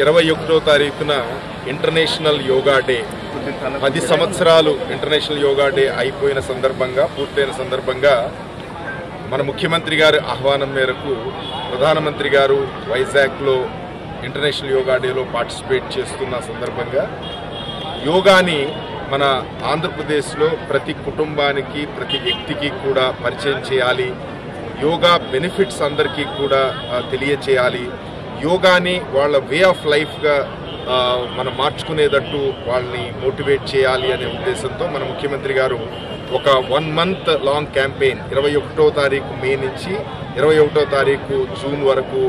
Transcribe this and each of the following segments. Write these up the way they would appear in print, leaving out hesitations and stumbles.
21వ తారీఖున international yoga day 10 సంవత్సరాలు ఇంటర్నేషనల్ యోగా డే అయిపోయిన సందర్భంగా పూర్తయిన సందర్భంగా మన ముఖ్యమంత్రి గారి ఆహ్వానం మేరకు ప్రధానమంత్రి గారు వైజాగ్లో ఇంటర్నేషనల్ యోగా డేలో పార్టిసిపేట్ చేస్తున్న సందర్భంగా యోగాని మన ఆంధ్రప్రదేశ్లో ప్రతి కుటుంబానికి ప్రతి వ్యక్తికి కూడా పరిచయం చేయాలి. యోగా బెనిఫిట్స్ అందరికీ కూడా తెలియచేయాలి. యోగాని వాళ్ళ వే ఆఫ్ లైఫ్గా మనం మార్చుకునేటట్టు వాళ్ళని మోటివేట్ చేయాలి అనే ఉద్దేశంతో మన ముఖ్యమంత్రి గారు ఒక 1 month లాంగ్ క్యాంపెయిన్ 21వ తారీఖు మే నుంచి 21వ తారీఖు జూన్ వరకు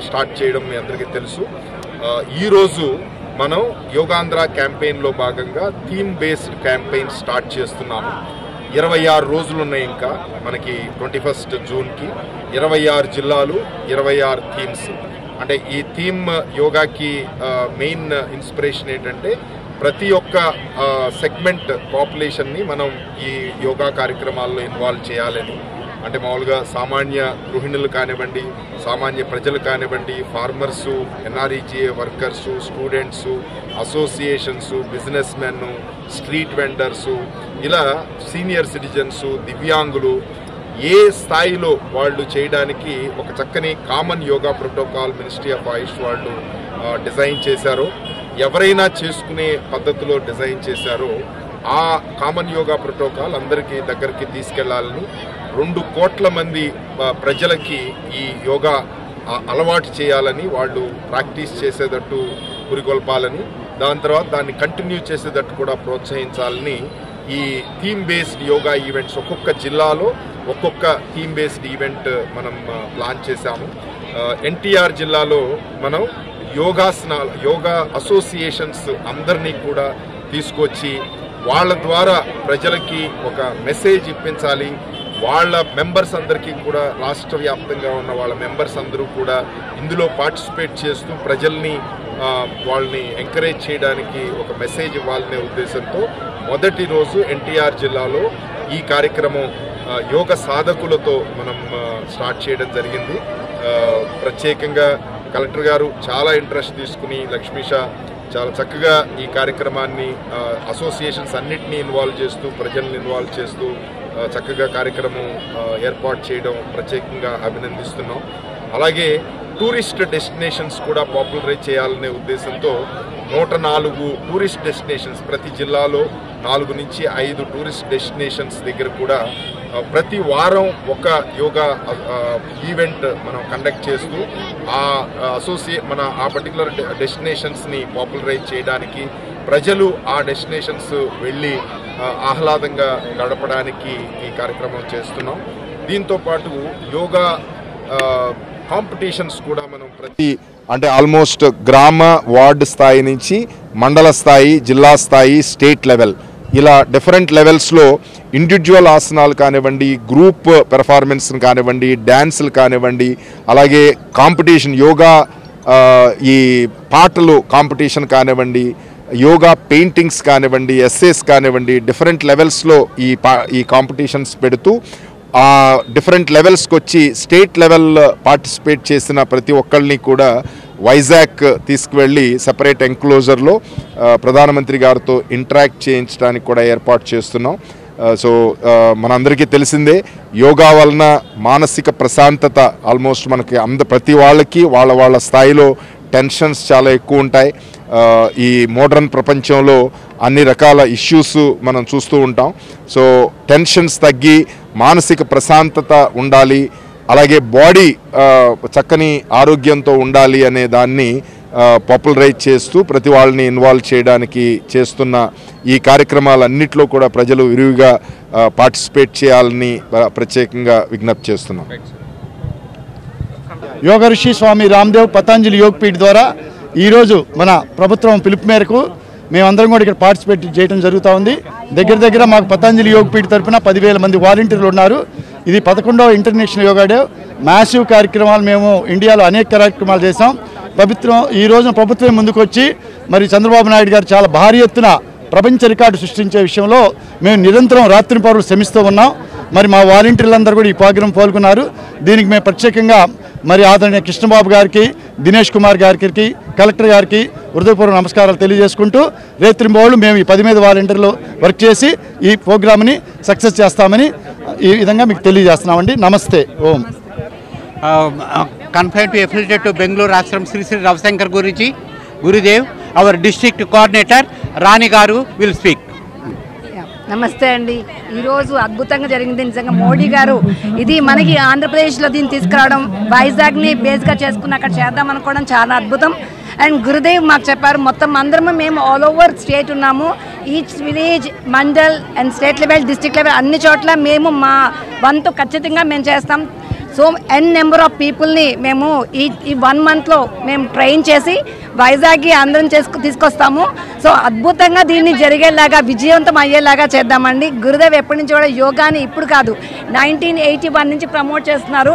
స్టార్ట్ చేయడం మీ అందరికీ తెలుసు. ఈరోజు మనం యోగాంధ్ర క్యాంపెయిన్లో భాగంగా థీమ్ బేస్డ్ క్యాంపెయిన్ స్టార్ట్ చేస్తున్నాము. 26 రోజులు ఉన్నాయి ఇంకా మనకి 21st జూన్కి. 26 జిల్లాలు, 26 థీమ్స్. అంటే ఈ థీమ్ యోగాకి మెయిన్ ఇన్స్పిరేషన్ ఏంటంటే ప్రతి ఒక్క సెగ్మెంట్ పాపులేషన్ని మనం ఈ యోగా కార్యక్రమాల్లో ఇన్వాల్వ్ చేయాలని. అంటే మామూలుగా సామాన్య గృహిణులు కానివ్వండి, సామాన్య ప్రజలు కానివ్వండి, farmers, NREGA workers, students, associations, businessmen, street vendors, ఇలా సీనియర్ సిటిజన్సు, దివ్యాంగులు ఏ స్థాయిలో వాళ్ళు చేయడానికి ఒక చక్కని common yoga protocol ministry of Ayush వాళ్ళు డిజైన్ చేశారో, ఎవరైనా చేసుకునే పద్ధతిలో డిజైన్ చేశారో ఆ కామన్ యోగా ప్రోటోకాల్ అందరికీ దగ్గరికి తీసుకెళ్లాలని, 2 కోట్ల మంది ప్రజలకి ఈ యోగా అలవాటు చేయాలని, వాళ్ళు ప్రాక్టీస్ చేసేటట్టు పురికొల్పాలని, దాని తర్వాత దాన్ని కంటిన్యూ చేసేటట్టు కూడా ప్రోత్సహించాలని ఈ థీమ్ బేస్డ్ యోగా ఈవెంట్స్ ఒక్కొక్క జిల్లాలో ఒక్కొక్క థీమ్ బేస్డ్ ఈవెంట్ మనం ప్లాన్ చేశాము. ఎన్టీఆర్ జిల్లాలో మనం యోగా అసోసియేషన్స్ అందరినీ కూడా తీసుకొచ్చి వాళ్ళ ద్వారా ప్రజలకి ఒక మెసేజ్ ఇప్పించాలి. వాళ్ళ మెంబర్స్ అందరికీ కూడా రాష్ట్ర వ్యాప్తంగా ఉన్న వాళ్ళ మెంబర్స్ అందరూ కూడా ఇందులో పార్టిసిపేట్ చేస్తూ ప్రజల్ని వాళ్ళని ఎంకరేజ్ చేయడానికి ఒక మెసేజ్ ఇవ్వాలనే ఉద్దేశంతో మొదటి రోజు ఎన్టీఆర్ జిల్లాలో ఈ కార్యక్రమం యోగ సాధకులతో మనం స్టార్ట్ చేయడం జరిగింది. ప్రత్యేకంగా కలెక్టర్ గారు చాలా ఇంట్రెస్ట్ తీసుకుని లక్ష్మీషా చాలా చక్కగా ఈ కార్యక్రమాన్ని అసోసియేషన్స్ అన్నిటినీ ఇన్వాల్వ్ చేస్తూ ప్రజల్ని ఇన్వాల్వ్ చేస్తూ చక్కగా కార్యక్రమం ఏర్పాటు చేయడం ప్రత్యేకంగా అభినందిస్తున్నాం. అలాగే టూరిస్ట్ డెస్టినేషన్స్ కూడా పాపులరైజ్ చేయాలనే ఉద్దేశంతో 104 టూరిస్ట్ డెస్టినేషన్స్ ప్రతి జిల్లాలో 4 నుంచి 5 టూరిస్ట్ డెస్టినేషన్స్ దగ్గర కూడా ప్రతి వారం ఒక యోగా ఈవెంట్ మనం కండక్ట్ చేస్తూ మన ఆ పర్టికులర్ డెస్టినేషన్స్ని పాపులరైజ్ చేయడానికి, ప్రజలు ఆ డెస్టినేషన్స్ వెళ్ళి ఆహ్లాదంగా గడపడానికి ఈ కార్యక్రమం చేస్తున్నాం. దీంతోపాటు యోగా కాంపిటీషన్స్ కూడా మనం అంటే ఆల్మోస్ట్ గ్రామ వార్డు స్థాయి నుంచి మండల స్థాయి, జిల్లా స్థాయి, స్టేట్ లెవెల్ ఇలా డిఫరెంట్ లెవెల్స్లో ఇండివిజువల్ ఆసనాలు కానివ్వండి, గ్రూప్ పెర్ఫార్మెన్స్ని కానివ్వండి, డ్యాన్సులు కానివ్వండి, అలాగే కాంపిటీషన్ యోగా ఈ పాటలు కాంపిటీషన్ కానివ్వండి, యోగా పెయింటింగ్స్ కానివ్వండి, ఎస్సేస్ కానివ్వండి, డిఫరెంట్ లెవెల్స్లో ఈ కాంపిటీషన్స్ పెడుతూ ఆ డిఫరెంట్ లెవెల్స్కి వచ్చి స్టేట్ లెవెల్ పార్టిసిపేట్ చేసిన ప్రతి ఒక్కళ్ళని కూడా వైజాగ్ తీసుకువెళ్ళి సెపరేట్ ఎంక్లోజర్లో ప్రధానమంత్రి గారితో ఇంటరాక్ట్ చేయించడానికి కూడా ఏర్పాటు చేస్తున్నాం. సో మనందరికీ తెలిసిందే యోగా వలన మానసిక ప్రశాంతత ఆల్మోస్ట్ మనకి ప్రతి వాళ్ళకి వాళ్ళ స్థాయిలో టెన్షన్స్ చాలా ఎక్కువ ఉంటాయి. ఈ మోడర్న్ ప్రపంచంలో అన్ని రకాల ఇష్యూస్ మనం చూస్తూ ఉంటాం. సో టెన్షన్స్ తగ్గి మానసిక ప్రశాంతత ఉండాలి, అలాగే బాడీ చక్కని ఆరోగ్యంతో ఉండాలి అనే దాన్ని పాపులరైజ్ చేస్తూ ప్రతి వాళ్ళని ఇన్వాల్వ్ చేయడానికి చేస్తున్న ఈ కార్యక్రమాలన్నింటిలో కూడా ప్రజలు విరివిగా పార్టిసిపేట్ చేయాలని ప్రత్యేకంగా విజ్ఞప్తి చేస్తున్నాం. యోగ ఋషి స్వామి రామ్దేవ్ పతంజలి యోగపీఠ ద్వారా ఈరోజు మన ప్రభుత్వం పిలుపు మేరకు మేమందరం కూడా ఇక్కడ పార్టిసిపేట్ చేయడం జరుగుతూ ఉంది. దగ్గర మాకు పతంజలి యోగపీఠ తరఫున 10,000 మంది వాలంటీర్లు ఉన్నారు. ఇది 11వ ఇంటర్నేషనల్ యోగా డే. మ్యాసివ్ కార్యక్రమాలు మేము ఇండియాలో అనేక కార్యక్రమాలు చేసాం. ఈ రోజున ప్రభుత్వం ముందుకు వచ్చి మరి చంద్రబాబు నాయుడు గారు చాలా భారీ ఎత్తున ప్రపంచ రికార్డు సృష్టించే విషయంలో మేము నిరంతరం రాత్రింపవలు శ్రమిస్తూ ఉన్నాం. మరి మా వాలంటీర్లందరూ కూడా ఈ ప్రోగ్రాం పాల్గొన్నారు. దీనికి మేము ప్రత్యేకంగా మరి ఆదరణీయ కృష్ణబాబు గారికి, దినేష్ కుమార్ గారికి, కలెక్టర్ గారికి హృదయపూర్వక నమస్కారాలు తెలియజేసుకుంటూ రేత్రింబోళ్ళు మేము ఈ 10 మంది వాలంటీర్లు వర్క్ చేసి ఈ ప్రోగ్రామ్ని సక్సెస్ చేస్తామని ఈ విధంగా మీకు తెలియజేస్తున్నామండి. నమస్తే. ఓం. Confined to affiliated to Bengaluru Ashram Sri Sri Ravshankar Guruji, Gurudev, our district coordinator Rani Garu will speak. నమస్తే అండి. ఈరోజు అద్భుతంగా జరిగింది నిజంగా. మోడీ గారు ఇది మనకి ఆంధ్రప్రదేశ్లో దీన్ని తీసుకురావడం, వైజాగ్ని బేస్గా చేసుకుని అక్కడ చేద్దాం అనుకోవడం చాలా అద్భుతం. అండ్ గురుదేవ్ మాకు చెప్పారు మొత్తం అందరము మేము ఆల్ ఓవర్ స్టేట్ ఉన్నాము, each village, mandal and state level, district level అన్ని చోట్ల మేము మా వంతు ఖచ్చితంగా మేము చేస్తాం. సో ఎన్ నెంబర్ ఆఫ్ పీపుల్ని మేము ఈ 1 మంత్లో మేము ట్రైన్ చేసి వైజాగ్కి అందరం తీసుకొస్తాము. సో అద్భుతంగా దీన్ని జరిగేలాగా, విజయవంతం అయ్యేలాగా చేద్దామండి. గురుదేవ్ ఎప్పటి నుంచి కూడా యోగాని ఇప్పుడు కాదు 1981 నుంచి ప్రమోట్ చేస్తున్నారు.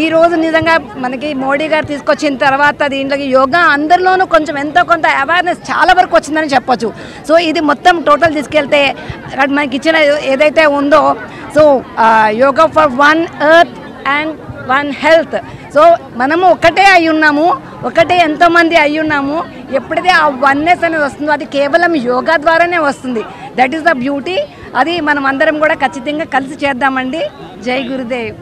ఈరోజు నిజంగా మనకి మోడీ గారు తీసుకొచ్చిన తర్వాత దీంట్లోకి యోగా అందరిలోనూ కొంచెం ఎంతో కొంత అవేర్నెస్ చాలా వరకు వచ్చిందని చెప్పొచ్చు. సో ఇది మొత్తం టోటల్ తీసుకెళ్తే మనకి ఇచ్చిన ఏదైతే ఉందో, so yoga for 1 earth and 1 health. So మనము ఒకటే అయి ఉన్నాము, ఒకటే ఎంతోమంది అయి ఉన్నాము. ఎప్పుడైతే ఆ వన్నెస్ అనేది వస్తుందో అది కేవలం యోగా ద్వారానే వస్తుంది. That is the beauty. అది మనం అందరం కూడా ఖచ్చితంగా కలిసి చేద్దామండి. జై గురుదేవ్.